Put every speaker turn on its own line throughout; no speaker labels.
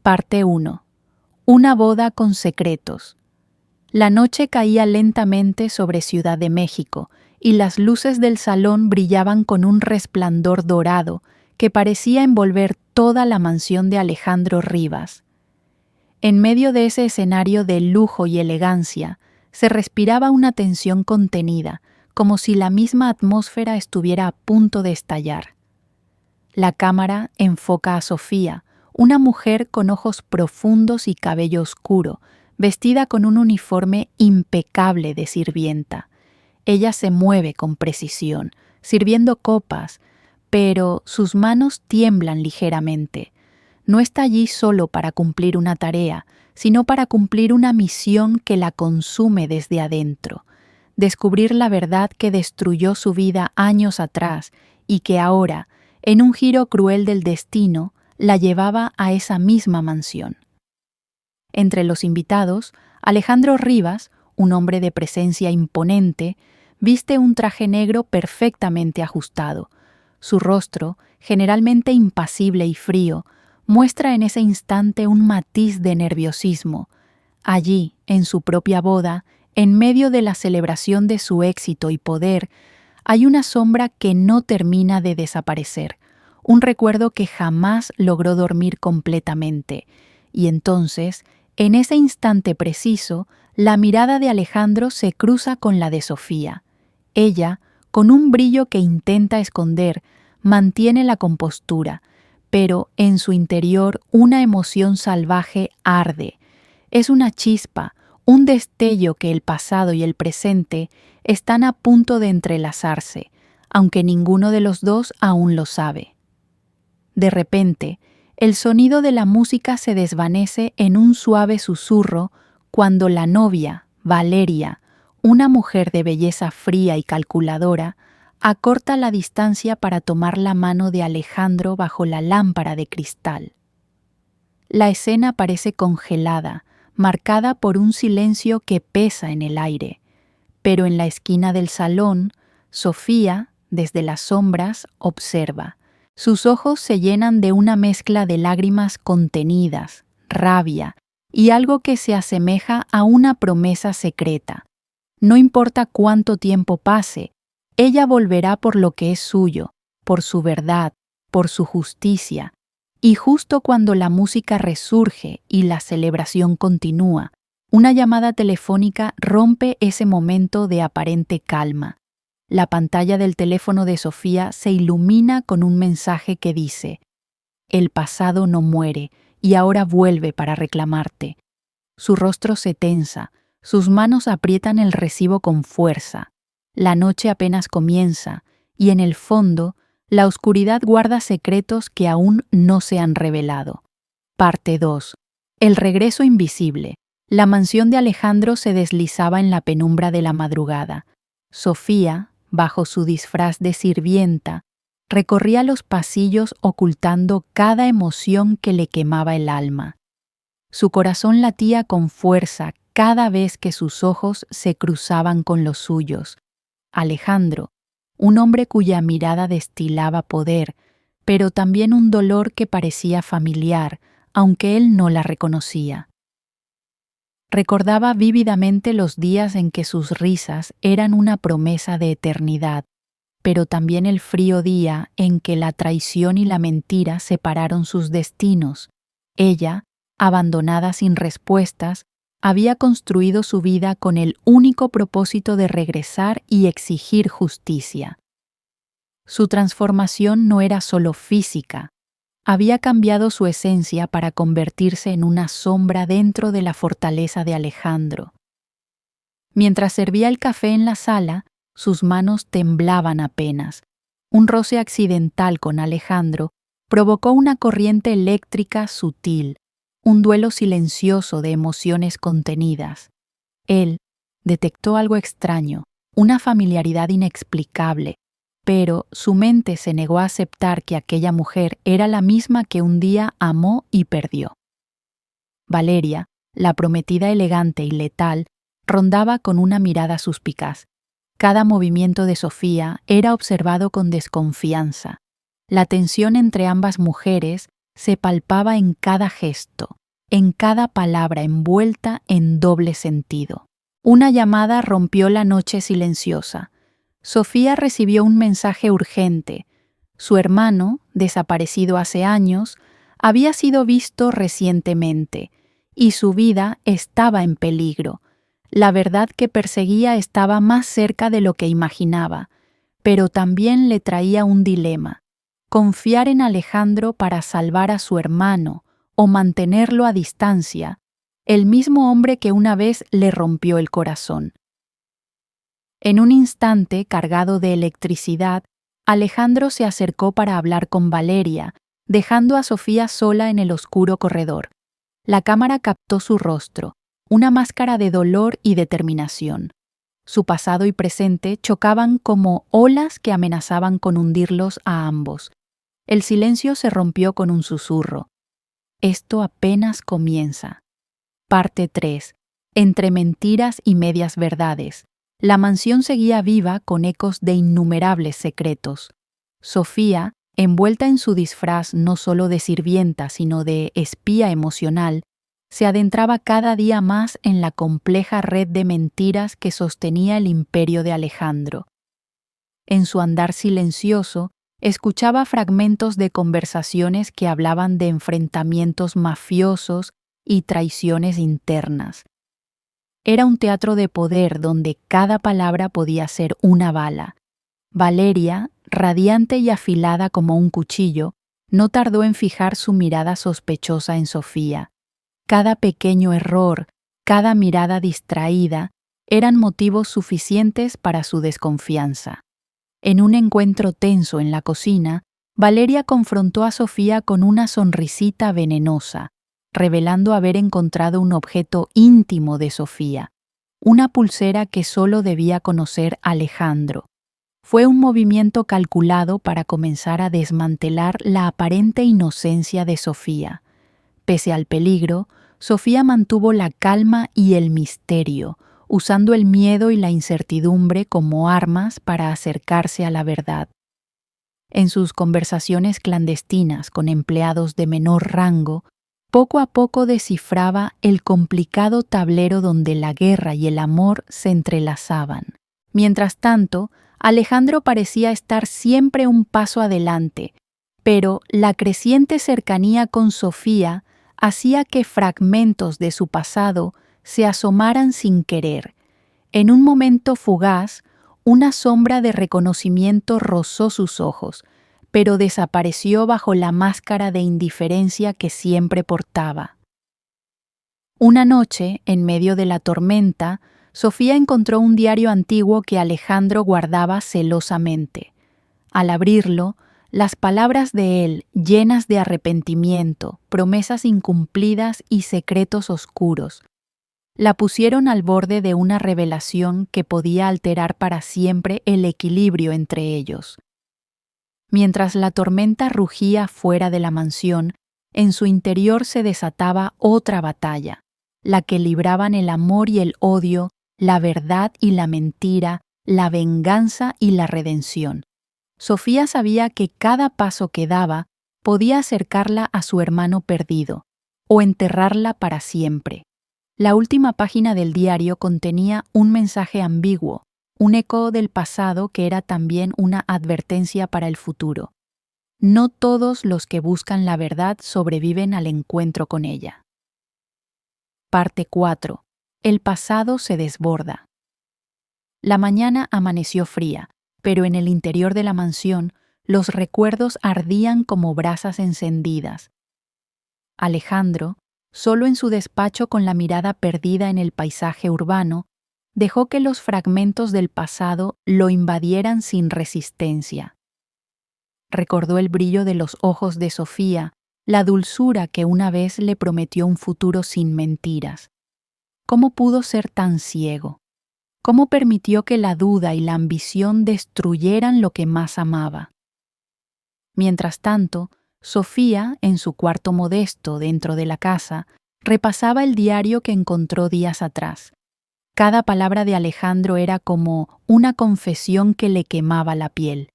Parte 1. Una boda con secretos. La noche caía lentamente sobre Ciudad de México y las luces del salón brillaban con un resplandor dorado que parecía envolver toda la mansión de Alejandro Rivas. En medio de ese escenario de lujo y elegancia, se respiraba una tensión contenida, como si la misma atmósfera estuviera a punto de estallar. La cámara enfoca a Sofía, una mujer con ojos profundos y cabello oscuro, vestida con un uniforme impecable de sirvienta. Ella se mueve con precisión, sirviendo copas, pero sus manos tiemblan ligeramente. No está allí solo para cumplir una tarea, sino para cumplir una misión que la consume desde adentro. Descubrir la verdad que destruyó su vida años atrás y que ahora, en un giro cruel del destino, la llevaba a esa misma mansión. Entre los invitados, Alejandro Rivas, un hombre de presencia imponente, viste un traje negro perfectamente ajustado. Su rostro, generalmente impasible y frío, muestra en ese instante un matiz de nerviosismo. Allí, en su propia boda, en medio de la celebración de su éxito y poder, hay una sombra que no termina de desaparecer, un recuerdo que jamás logró dormir completamente. Y entonces, en ese instante preciso, la mirada de Alejandro se cruza con la de Sofía. Ella, con un brillo que intenta esconder, mantiene la compostura, pero en su interior una emoción salvaje arde. Es una chispa, un destello que el pasado y el presente están a punto de entrelazarse, aunque ninguno de los dos aún lo sabe. De repente, el sonido de la música se desvanece en un suave susurro cuando la novia, Valeria, una mujer de belleza fría y calculadora, acorta la distancia para tomar la mano de Alejandro bajo la lámpara de cristal. La escena parece congelada, marcada por un silencio que pesa en el aire, pero en la esquina del salón, Sofía, desde las sombras, observa. Sus ojos se llenan de una mezcla de lágrimas contenidas, rabia y algo que se asemeja a una promesa secreta. No importa cuánto tiempo pase, ella volverá por lo que es suyo, por su verdad, por su justicia. Y justo cuando la música resurge y la celebración continúa, una llamada telefónica rompe ese momento de aparente calma. La pantalla del teléfono de Sofía se ilumina con un mensaje que dice: «El pasado no muere y ahora vuelve para reclamarte». Su rostro se tensa, sus manos aprietan el recibo con fuerza. La noche apenas comienza y en el fondo, la oscuridad guarda secretos que aún no se han revelado. Parte 2. El regreso invisible. La mansión de Alejandro se deslizaba en la penumbra de la madrugada. Sofía, bajo su disfraz de sirvienta, recorría los pasillos ocultando cada emoción que le quemaba el alma. Su corazón latía con fuerza cada vez que sus ojos se cruzaban con los suyos. Alejandro, un hombre cuya mirada destilaba poder, pero también un dolor que parecía familiar, aunque él no la reconocía. Recordaba vívidamente los días en que sus risas eran una promesa de eternidad, pero también el frío día en que la traición y la mentira separaron sus destinos. Ella, abandonada sin respuestas, había construido su vida con el único propósito de regresar y exigir justicia. Su transformación no era solo física, había cambiado su esencia para convertirse en una sombra dentro de la fortaleza de Alejandro. Mientras servía el café en la sala, sus manos temblaban apenas. Un roce accidental con Alejandro provocó una corriente eléctrica sutil, un duelo silencioso de emociones contenidas. Él detectó algo extraño, una familiaridad inexplicable, pero su mente se negó a aceptar que aquella mujer era la misma que un día amó y perdió. Valeria, la prometida elegante y letal, rondaba con una mirada suspicaz. Cada movimiento de Sofía era observado con desconfianza. La tensión entre ambas mujeres se palpaba en cada gesto, en cada palabra envuelta en doble sentido. Una llamada rompió la noche silenciosa. Sofía recibió un mensaje urgente. Su hermano, desaparecido hace años, había sido visto recientemente, y su vida estaba en peligro. La verdad que perseguía estaba más cerca de lo que imaginaba, pero también le traía un dilema: confiar en Alejandro para salvar a su hermano o mantenerlo a distancia, el mismo hombre que una vez le rompió el corazón. En un instante cargado de electricidad, Alejandro se acercó para hablar con Valeria, dejando a Sofía sola en el oscuro corredor. La cámara captó su rostro, una máscara de dolor y determinación. Su pasado y presente chocaban como olas que amenazaban con hundirlos a ambos. El silencio se rompió con un susurro. Esto apenas comienza. Parte 3. Entre mentiras y medias verdades. La mansión seguía viva con ecos de innumerables secretos. Sofía, envuelta en su disfraz no solo de sirvienta, sino de espía emocional, se adentraba cada día más en la compleja red de mentiras que sostenía el imperio de Alejandro. En su andar silencioso, escuchaba fragmentos de conversaciones que hablaban de enfrentamientos mafiosos y traiciones internas. Era un teatro de poder donde cada palabra podía ser una bala. Valeria, radiante y afilada como un cuchillo, no tardó en fijar su mirada sospechosa en Sofía. Cada pequeño error, cada mirada distraída, eran motivos suficientes para su desconfianza. En un encuentro tenso en la cocina, Valeria confrontó a Sofía con una sonrisita venenosa, revelando haber encontrado un objeto íntimo de Sofía, una pulsera que solo debía conocer Alejandro. Fue un movimiento calculado para comenzar a desmantelar la aparente inocencia de Sofía. Pese al peligro, Sofía mantuvo la calma y el misterio, usando el miedo y la incertidumbre como armas para acercarse a la verdad. En sus conversaciones clandestinas con empleados de menor rango, poco a poco descifraba el complicado tablero donde la guerra y el amor se entrelazaban. Mientras tanto, Alejandro parecía estar siempre un paso adelante, pero la creciente cercanía con Sofía hacía que fragmentos de su pasado se asomaran sin querer. En un momento fugaz, una sombra de reconocimiento rozó sus ojos, pero desapareció bajo la máscara de indiferencia que siempre portaba. Una noche, en medio de la tormenta, Sofía encontró un diario antiguo que Alejandro guardaba celosamente. Al abrirlo, las palabras de él, llenas de arrepentimiento, promesas incumplidas y secretos oscuros, la pusieron al borde de una revelación que podía alterar para siempre el equilibrio entre ellos. Mientras la tormenta rugía fuera de la mansión, en su interior se desataba otra batalla, la que libraban el amor y el odio, la verdad y la mentira, la venganza y la redención. Sofía sabía que cada paso que daba podía acercarla a su hermano perdido, o enterrarla para siempre. La última página del diario contenía un mensaje ambiguo, un eco del pasado que era también una advertencia para el futuro. No todos los que buscan la verdad sobreviven al encuentro con ella. Parte 4. El pasado se desborda. La mañana amaneció fría, pero en el interior de la mansión los recuerdos ardían como brasas encendidas. Alejandro, solo en su despacho con la mirada perdida en el paisaje urbano, dejó que los fragmentos del pasado lo invadieran sin resistencia. Recordó el brillo de los ojos de Sofía, la dulzura que una vez le prometió un futuro sin mentiras. ¿Cómo pudo ser tan ciego? ¿Cómo permitió que la duda y la ambición destruyeran lo que más amaba? Mientras tanto, Sofía, en su cuarto modesto dentro de la casa, repasaba el diario que encontró días atrás. Cada palabra de Alejandro era como una confesión que le quemaba la piel.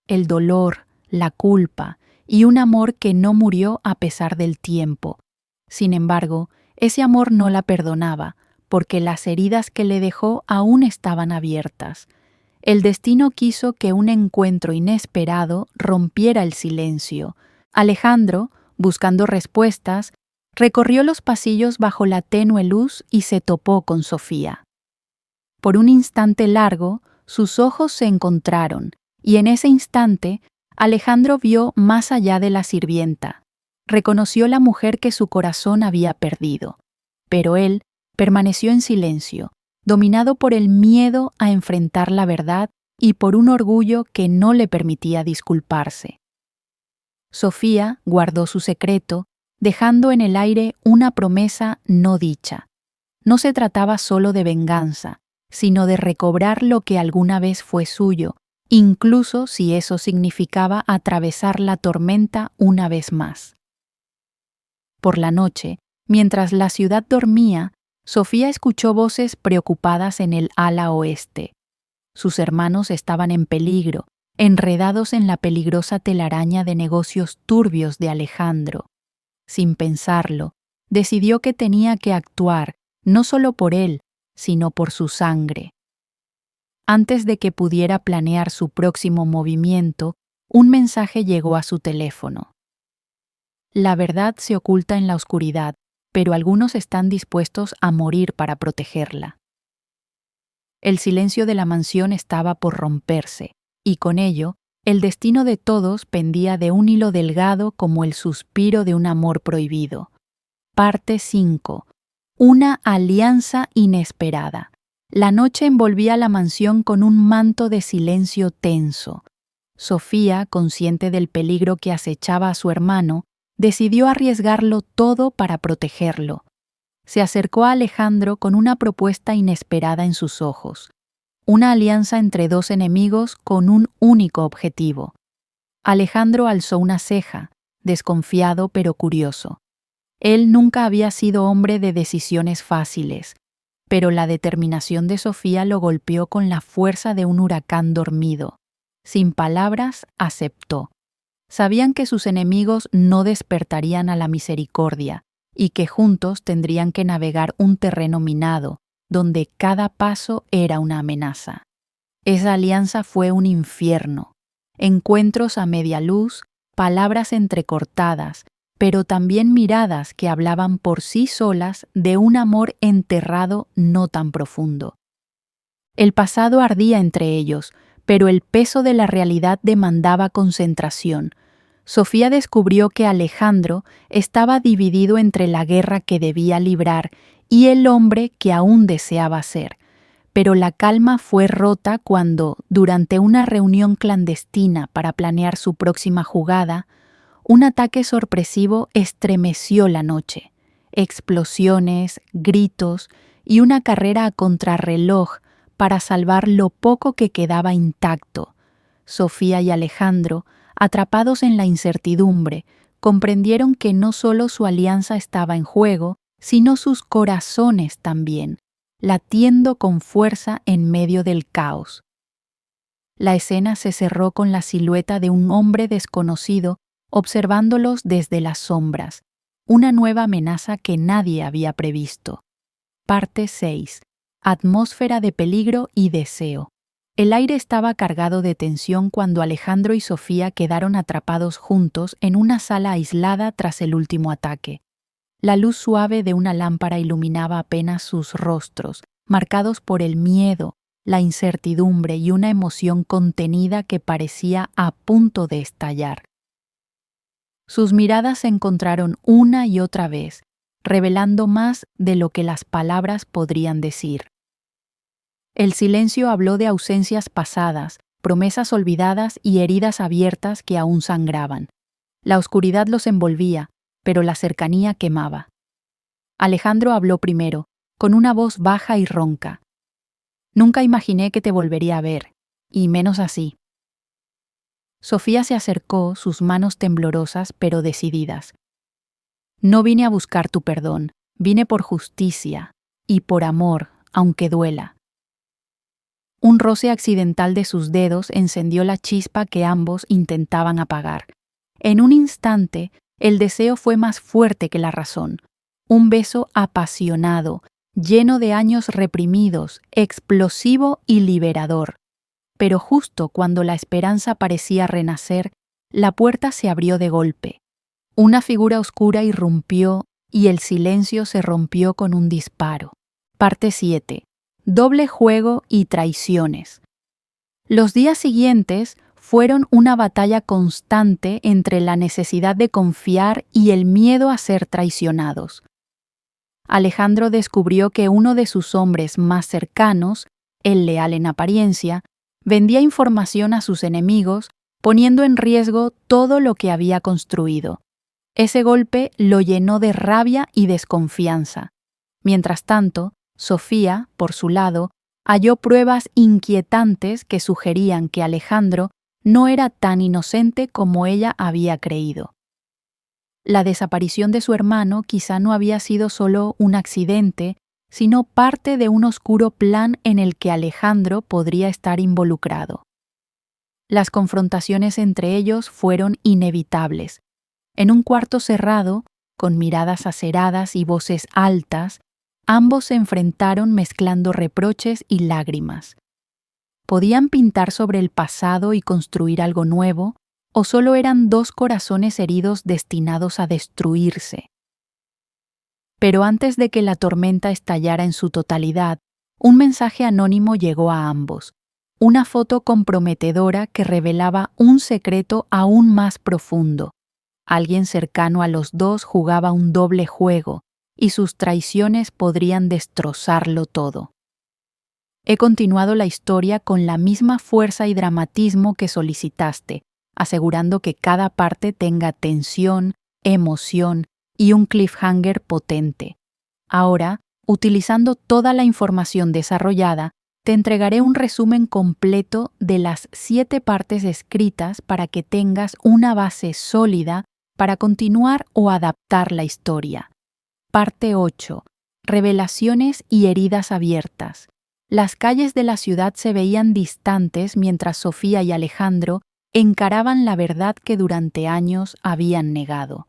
El dolor, la culpa y un amor que no murió a pesar del tiempo. Sin embargo, ese amor no la perdonaba, porque las heridas que le dejó aún estaban abiertas. El destino quiso que un encuentro inesperado rompiera el silencio. Alejandro, buscando respuestas, recorrió los pasillos bajo la tenue luz y se topó con Sofía. Por un instante largo, sus ojos se encontraron, y en ese instante, Alejandro vio más allá de la sirvienta. Reconoció la mujer que su corazón había perdido. Pero él permaneció en silencio, dominado por el miedo a enfrentar la verdad y por un orgullo que no le permitía disculparse. Sofía guardó su secreto, dejando en el aire una promesa no dicha. No se trataba solo de venganza, sino de recobrar lo que alguna vez fue suyo, incluso si eso significaba atravesar la tormenta una vez más. Por la noche, mientras la ciudad dormía, Sofía escuchó voces preocupadas en el ala oeste. Sus hermanos estaban en peligro, enredados en la peligrosa telaraña de negocios turbios de Alejandro. Sin pensarlo, decidió que tenía que actuar, no solo por él, sino por su sangre. Antes de que pudiera planear su próximo movimiento, un mensaje llegó a su teléfono. La verdad se oculta en la oscuridad, pero algunos están dispuestos a morir para protegerla. El silencio de la mansión estaba por romperse, y con ello, el destino de todos pendía de un hilo delgado como el suspiro de un amor prohibido. Parte 5. Una alianza inesperada. La noche envolvía la mansión con un manto de silencio tenso. Sofía, consciente del peligro que acechaba a su hermano, decidió arriesgarlo todo para protegerlo. Se acercó a Alejandro con una propuesta inesperada en sus ojos. Una alianza entre dos enemigos con un único objetivo. Alejandro alzó una ceja, desconfiado pero curioso. Él nunca había sido hombre de decisiones fáciles, pero la determinación de Sofía lo golpeó con la fuerza de un huracán dormido. Sin palabras, aceptó. Sabían que sus enemigos no despertarían a la misericordia y que juntos tendrían que navegar un terreno minado, donde cada paso era una amenaza. Esa alianza fue un infierno. Encuentros a media luz, palabras entrecortadas, pero también miradas que hablaban por sí solas de un amor enterrado no tan profundo. El pasado ardía entre ellos, pero el peso de la realidad demandaba concentración. Sofía descubrió que Alejandro estaba dividido entre la guerra que debía librar y el hombre que aún deseaba ser. Pero la calma fue rota cuando, durante una reunión clandestina para planear su próxima jugada, un ataque sorpresivo estremeció la noche. Explosiones, gritos y una carrera a contrarreloj para salvar lo poco que quedaba intacto. Sofía y Alejandro, atrapados en la incertidumbre, comprendieron que no solo su alianza estaba en juego, sino sus corazones también, latiendo con fuerza en medio del caos. La escena se cerró con la silueta de un hombre desconocido observándolos desde las sombras, una nueva amenaza que nadie había previsto. Parte 6. Atmósfera de peligro y deseo. El aire estaba cargado de tensión cuando Alejandro y Sofía quedaron atrapados juntos en una sala aislada tras el último ataque. La luz suave de una lámpara iluminaba apenas sus rostros, marcados por el miedo, la incertidumbre y una emoción contenida que parecía a punto de estallar. Sus miradas se encontraron una y otra vez, revelando más de lo que las palabras podrían decir. El silencio habló de ausencias pasadas, promesas olvidadas y heridas abiertas que aún sangraban. La oscuridad los envolvía, pero la cercanía quemaba. Alejandro habló primero, con una voz baja y ronca. Nunca imaginé que te volvería a ver, y menos así. Sofía se acercó, sus manos temblorosas pero decididas. No vine a buscar tu perdón, vine por justicia y por amor, aunque duela. Un roce accidental de sus dedos encendió la chispa que ambos intentaban apagar. En un instante, el deseo fue más fuerte que la razón. Un beso apasionado, lleno de años reprimidos, explosivo y liberador. Pero justo cuando la esperanza parecía renacer, la puerta se abrió de golpe. Una figura oscura irrumpió y el silencio se rompió con un disparo. Parte 7. Doble juego y traiciones. Los días siguientes fueron una batalla constante entre la necesidad de confiar y el miedo a ser traicionados. Alejandro descubrió que uno de sus hombres más cercanos, el leal en apariencia, vendía información a sus enemigos, poniendo en riesgo todo lo que había construido. Ese golpe lo llenó de rabia y desconfianza. Mientras tanto, Sofía, por su lado, halló pruebas inquietantes que sugerían que Alejandro no era tan inocente como ella había creído. La desaparición de su hermano quizá no había sido solo un accidente, sino parte de un oscuro plan en el que Alejandro podría estar involucrado. Las confrontaciones entre ellos fueron inevitables. En un cuarto cerrado, con miradas aceradas y voces altas, ambos se enfrentaron mezclando reproches y lágrimas. ¿Podían pintar sobre el pasado y construir algo nuevo, o solo eran dos corazones heridos destinados a destruirse? Pero antes de que la tormenta estallara en su totalidad, un mensaje anónimo llegó a ambos, una foto comprometedora que revelaba un secreto aún más profundo. Alguien cercano a los dos jugaba un doble juego, y sus traiciones podrían destrozarlo todo. He continuado la historia con la misma fuerza y dramatismo que solicitaste, asegurando que cada parte tenga tensión, emoción y un cliffhanger potente. Ahora, utilizando toda la información desarrollada, te entregaré un resumen completo de las 7 partes escritas para que tengas una base sólida para continuar o adaptar la historia. Parte 8. Revelaciones y heridas abiertas. Las calles de la ciudad se veían distantes mientras Sofía y Alejandro encaraban la verdad que durante años habían negado.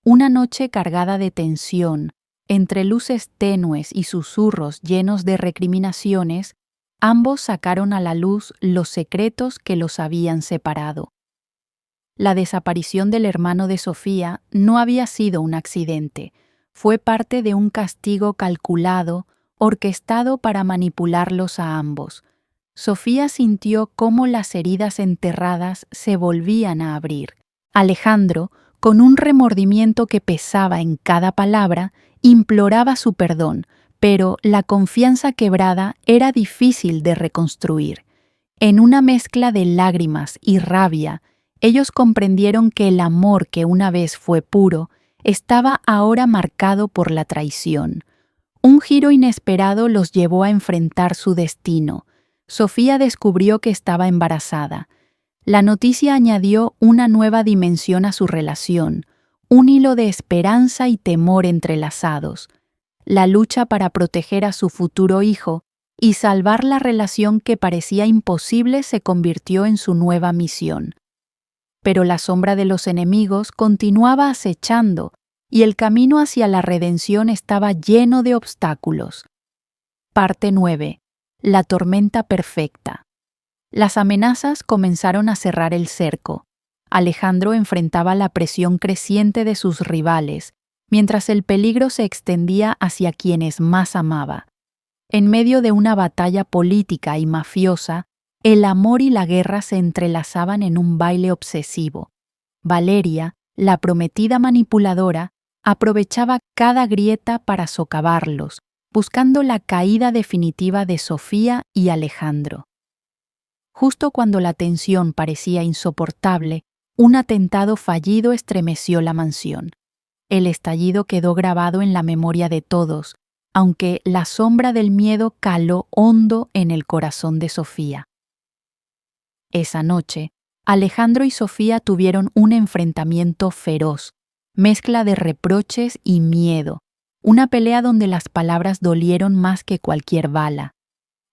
Una noche cargada de tensión, entre luces tenues y susurros llenos de recriminaciones, ambos sacaron a la luz los secretos que los habían separado. La desaparición del hermano de Sofía no había sido un accidente, fue parte de un castigo calculado, orquestado para manipularlos a ambos. Sofía sintió cómo las heridas enterradas se volvían a abrir. Alejandro, con un remordimiento que pesaba en cada palabra, imploraba su perdón, pero la confianza quebrada era difícil de reconstruir. En una mezcla de lágrimas y rabia, ellos comprendieron que el amor que una vez fue puro estaba ahora marcado por la traición. Un giro inesperado los llevó a enfrentar su destino. Sofía descubrió que estaba embarazada. La noticia añadió una nueva dimensión a su relación, un hilo de esperanza y temor entrelazados. La lucha para proteger a su futuro hijo y salvar la relación que parecía imposible se convirtió en su nueva misión. Pero la sombra de los enemigos continuaba acechando y el camino hacia la redención estaba lleno de obstáculos. Parte 9. La tormenta perfecta. Las amenazas comenzaron a cerrar el cerco. Alejandro enfrentaba la presión creciente de sus rivales, mientras el peligro se extendía hacia quienes más amaba. En medio de una batalla política y mafiosa, el amor y la guerra se entrelazaban en un baile obsesivo. Valeria, la prometida manipuladora, aprovechaba cada grieta para socavarlos, buscando la caída definitiva de Sofía y Alejandro. Justo cuando la tensión parecía insoportable, un atentado fallido estremeció la mansión. El estallido quedó grabado en la memoria de todos, aunque la sombra del miedo caló hondo en el corazón de Sofía. Esa noche, Alejandro y Sofía tuvieron un enfrentamiento feroz, mezcla de reproches y miedo, una pelea donde las palabras dolieron más que cualquier bala.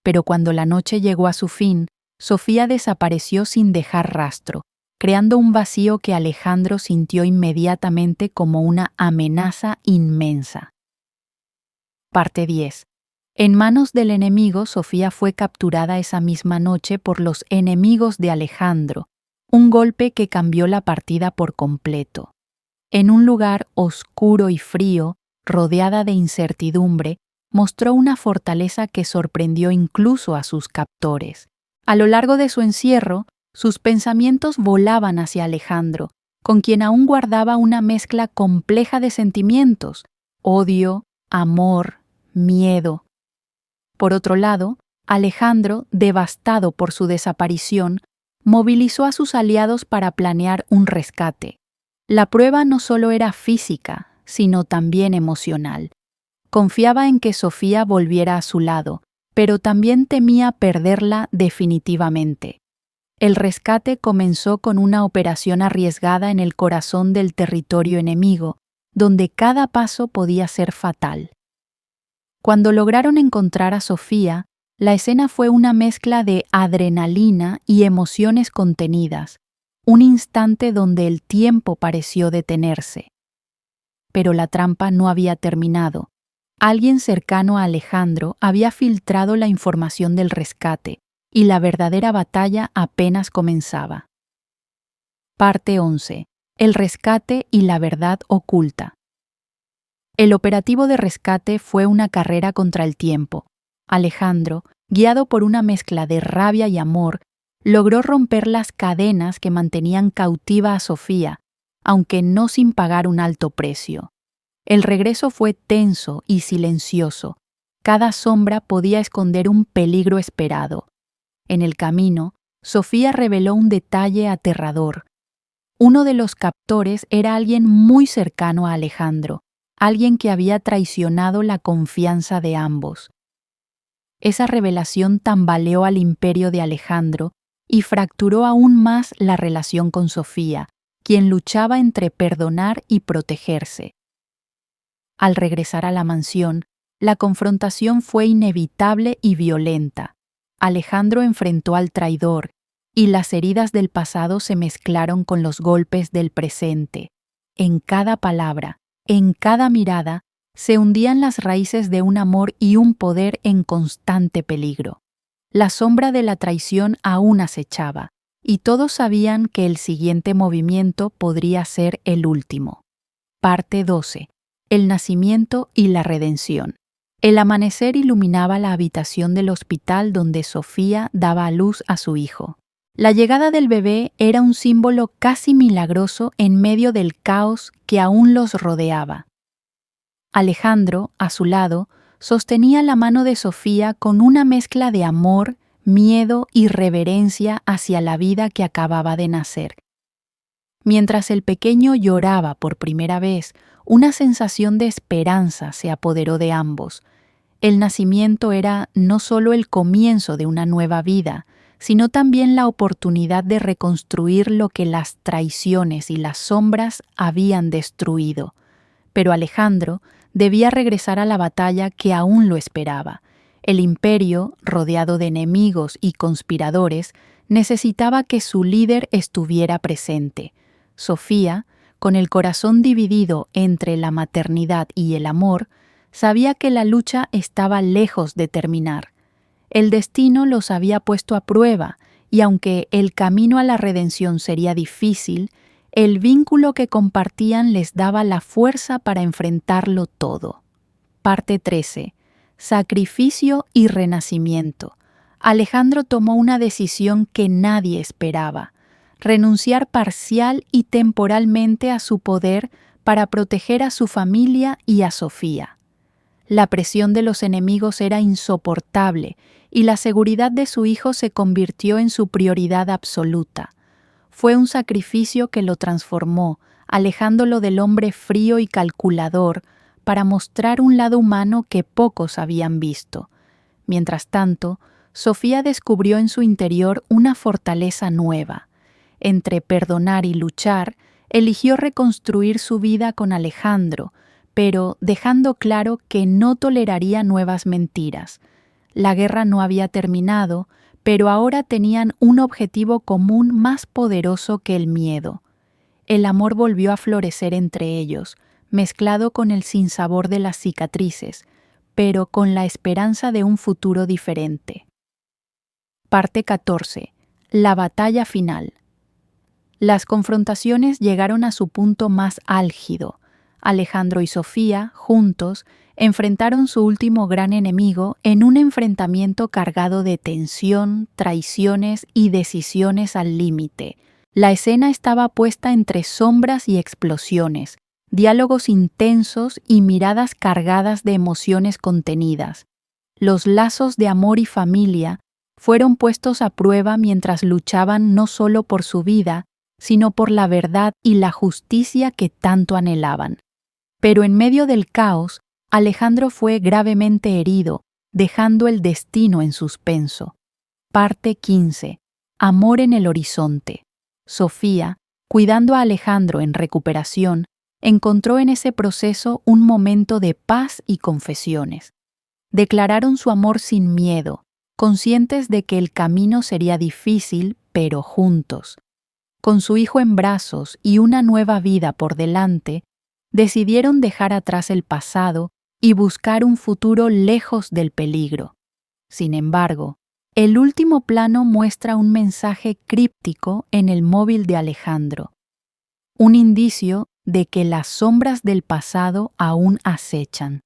Pero cuando la noche llegó a su fin, Sofía desapareció sin dejar rastro, creando un vacío que Alejandro sintió inmediatamente como una amenaza inmensa. Parte 10. En manos del enemigo, Sofía fue capturada esa misma noche por los enemigos de Alejandro, un golpe que cambió la partida por completo. En un lugar oscuro y frío, rodeada de incertidumbre, mostró una fortaleza que sorprendió incluso a sus captores. A lo largo de su encierro, sus pensamientos volaban hacia Alejandro, con quien aún guardaba una mezcla compleja de sentimientos: odio, amor, miedo. Por otro lado, Alejandro, devastado por su desaparición, movilizó a sus aliados para planear un rescate. La prueba no solo era física, sino también emocional. Confiaba en que Sofía volviera a su lado, pero también temía perderla definitivamente. El rescate comenzó con una operación arriesgada en el corazón del territorio enemigo, donde cada paso podía ser fatal. Cuando lograron encontrar a Sofía, la escena fue una mezcla de adrenalina y emociones contenidas, un instante donde el tiempo pareció detenerse. Pero la trampa no había terminado. Alguien cercano a Alejandro había filtrado la información del rescate, y la verdadera batalla apenas comenzaba. Parte 11. El rescate y la verdad oculta. El operativo de rescate fue una carrera contra el tiempo. Alejandro, guiado por una mezcla de rabia y amor, logró romper las cadenas que mantenían cautiva a Sofía, aunque no sin pagar un alto precio. El regreso fue tenso y silencioso. Cada sombra podía esconder un peligro esperado. En el camino, Sofía reveló un detalle aterrador. Uno de los captores era alguien muy cercano a Alejandro, alguien que había traicionado la confianza de ambos. Esa revelación tambaleó al imperio de Alejandro y fracturó aún más la relación con Sofía, quien luchaba entre perdonar y protegerse. Al regresar a la mansión, la confrontación fue inevitable y violenta. Alejandro enfrentó al traidor, y las heridas del pasado se mezclaron con los golpes del presente. En cada palabra, en cada mirada, se hundían las raíces de un amor y un poder en constante peligro. La sombra de la traición aún acechaba, y todos sabían que el siguiente movimiento podría ser el último. Parte 12. El nacimiento y la redención. El amanecer iluminaba la habitación del hospital donde Sofía daba a luz a su hijo. La llegada del bebé era un símbolo casi milagroso en medio del caos que aún los rodeaba. Alejandro, a su lado, sostenía la mano de Sofía con una mezcla de amor, miedo y reverencia hacia la vida que acababa de nacer. Mientras el pequeño lloraba por primera vez, una sensación de esperanza se apoderó de ambos. El nacimiento era no solo el comienzo de una nueva vida, sino también la oportunidad de reconstruir lo que las traiciones y las sombras habían destruido. Pero Alejandro debía regresar a la batalla que aún lo esperaba. El imperio, rodeado de enemigos y conspiradores, necesitaba que su líder estuviera presente. Sofía, con el corazón dividido entre la maternidad y el amor, sabía que la lucha estaba lejos de terminar. El destino los había puesto a prueba, y aunque el camino a la redención sería difícil, el vínculo que compartían les daba la fuerza para enfrentarlo todo. Parte 13. Sacrificio y renacimiento. Alejandro tomó una decisión que nadie esperaba: renunciar parcial y temporalmente a su poder para proteger a su familia y a Sofía. La presión de los enemigos era insoportable y la seguridad de su hijo se convirtió en su prioridad absoluta. Fue un sacrificio que lo transformó, alejándolo del hombre frío y calculador, para mostrar un lado humano que pocos habían visto. Mientras tanto, Sofía descubrió en su interior una fortaleza nueva. Entre perdonar y luchar, eligió reconstruir su vida con Alejandro, pero dejando claro que no toleraría nuevas mentiras. La guerra no había terminado, pero ahora tenían un objetivo común más poderoso que el miedo. El amor volvió a florecer entre ellos, mezclado con el sinsabor de las cicatrices, pero con la esperanza de un futuro diferente. Parte 14. La batalla final. Las confrontaciones llegaron a su punto más álgido. Alejandro y Sofía, juntos, enfrentaron su último gran enemigo en un enfrentamiento cargado de tensión, traiciones y decisiones al límite. La escena estaba puesta entre sombras y explosiones, diálogos intensos y miradas cargadas de emociones contenidas. Los lazos de amor y familia fueron puestos a prueba mientras luchaban no solo por su vida, sino por la verdad y la justicia que tanto anhelaban. Pero en medio del caos, Alejandro fue gravemente herido, dejando el destino en suspenso. Parte 15. Amor en el horizonte. Sofía, cuidando a Alejandro en recuperación, encontró en ese proceso un momento de paz y confesiones. Declararon su amor sin miedo, conscientes de que el camino sería difícil, pero juntos. Con su hijo en brazos y una nueva vida por delante, decidieron dejar atrás el pasado y buscar un futuro lejos del peligro. Sin embargo, el último plano muestra un mensaje críptico en el móvil de Alejandro, un indicio de que las sombras del pasado aún acechan.